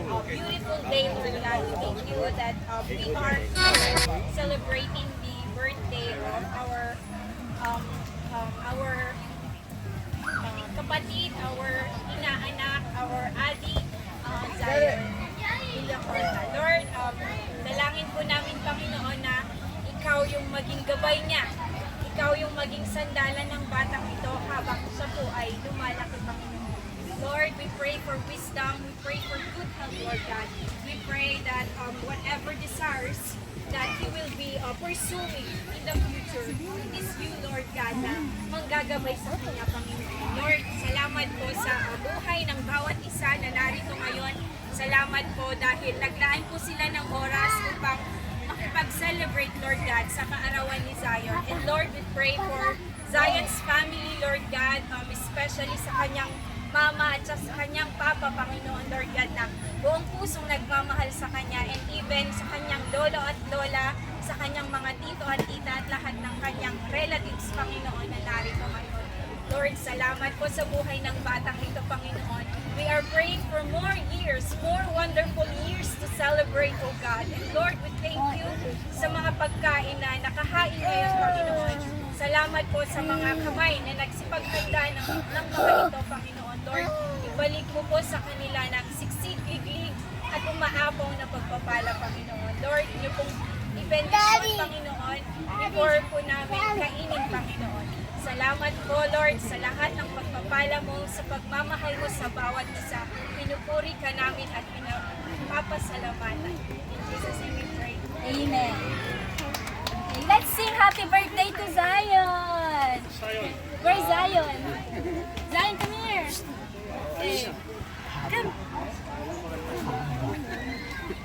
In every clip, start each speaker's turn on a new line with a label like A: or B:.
A: beautiful day, Lord God. We thank you that we are celebrating the birthday of our kapatid, our inaanak, our adik, Zion Villacorta. Lord, dalangin po namin, Panginoon, na ikaw yung maging gabay niya. Ikaw yung maging sandalan ng batang ito habang siya po ay lumalaki, Panginoon. Lord, we pray for wisdom. We pray for good health, Lord God. We pray that whatever desires that He will be pursuing in the future, it is you, Lord God, na manggagabay sa Kanya, Panginoon. Lord, salamat po sa buhay ng bawat isa na narito ngayon. Salamat po dahil naglaan po sila ng oras upang makipag-celebrate, Lord God, sa kaarawan ni Zion. And Lord, we pray for Zion's family, Lord God, especially sa kanyang mama at sa kanyang papa, Panginoon, Lord God, na buong pusong nagmamahal sa kanya, and even sa kanyang lolo at lola, sa kanyang mga tito at tita at lahat ng kanyang relatives, Panginoon, na narito ngayon. Lord, salamat po sa buhay ng batang ito, Panginoon. We are praying for more years, more wonderful years to celebrate, O God. And Lord, we thank you sa mga pagkain na nakahain ngayon, Panginoon. Salamat po sa mga kamay na nagsipaghanda ng mga ito, Panginoon. Lord, ibalik mo po sa kanila ng siksik, liglig, at umaapaw na pagpapala, Panginoon. Lord, niyo pong i-bendition, Panginoon, before po namin kainin, Panginoon. Salamat po, Lord, sa lahat ng pagpapala mo, sa pagmamahal mo sa bawat isa. Pinupuri ka namin at pinapasalamatan. In Jesus' name we pray.
B: Amen. Let's sing happy birthday to Zion. Where's Zion? Zion, come here. Hey. Come.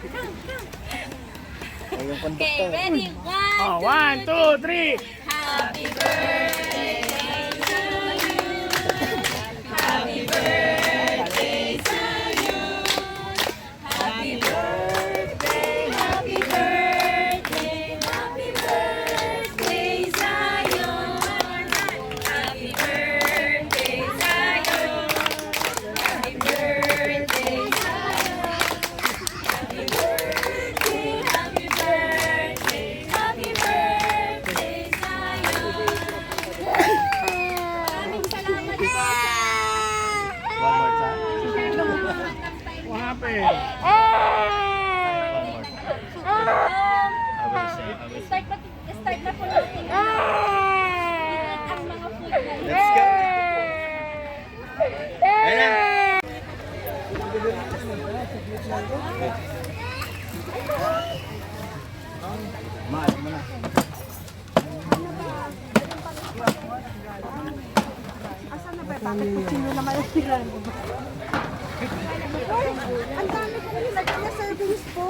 B: Come. Okay, ready?
C: One, two, three.
B: Happy birthday to you. Happy birthday to you. Happy birthday, happy birthday, happy birthday, Zion. Happy birthday, Zion. Happy birthday, Zion. Happy birthday, happy birthday, happy birthday, Zion. Maraming salamat po.
C: One more time. What happened?
B: Start na po natin. Ang mga food na yun.
C: Let's go.
D: Bakit po sino naman ang tiran? Ang dami ko nilagay na servings po.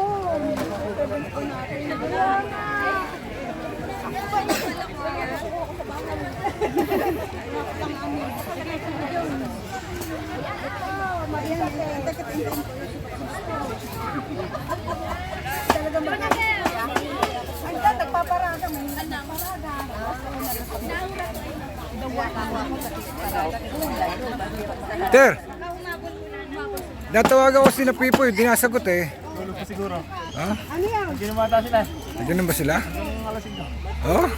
D: Servings po natin. Wala na. Ako ba yung ako sa bawal? Nakapang amin. Ito, Maria. Talagang maganda. Ay, nagpaparada. May nagpaparada.
E: Ter, natawagan ko sila Pipoy, di nasagot eh.
C: Tulog pa siguro.
E: Ha?
D: Ano yan?
C: Hindi na mata sila.
E: Nandiyan na ba sila?
C: Ang alasing ko.
E: Oh?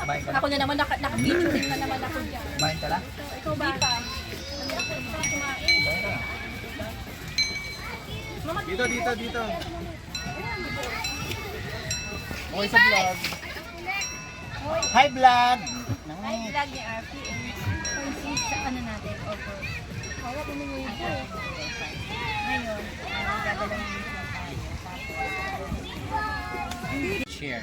B: Ay, ako na naman, naka-featuring na naman ako dyan.
C: Bahin ka lang?
B: Ikaw ba? Hindi pa. Hindi ako kumain.
C: Dito. Okay sa vlog. Hi vlog!
B: Ay, vlog ni RPM. Coincide sa ano natin, offer. Hawak mo yung ito. Ngayon, gagawin natin tayo.
F: Share.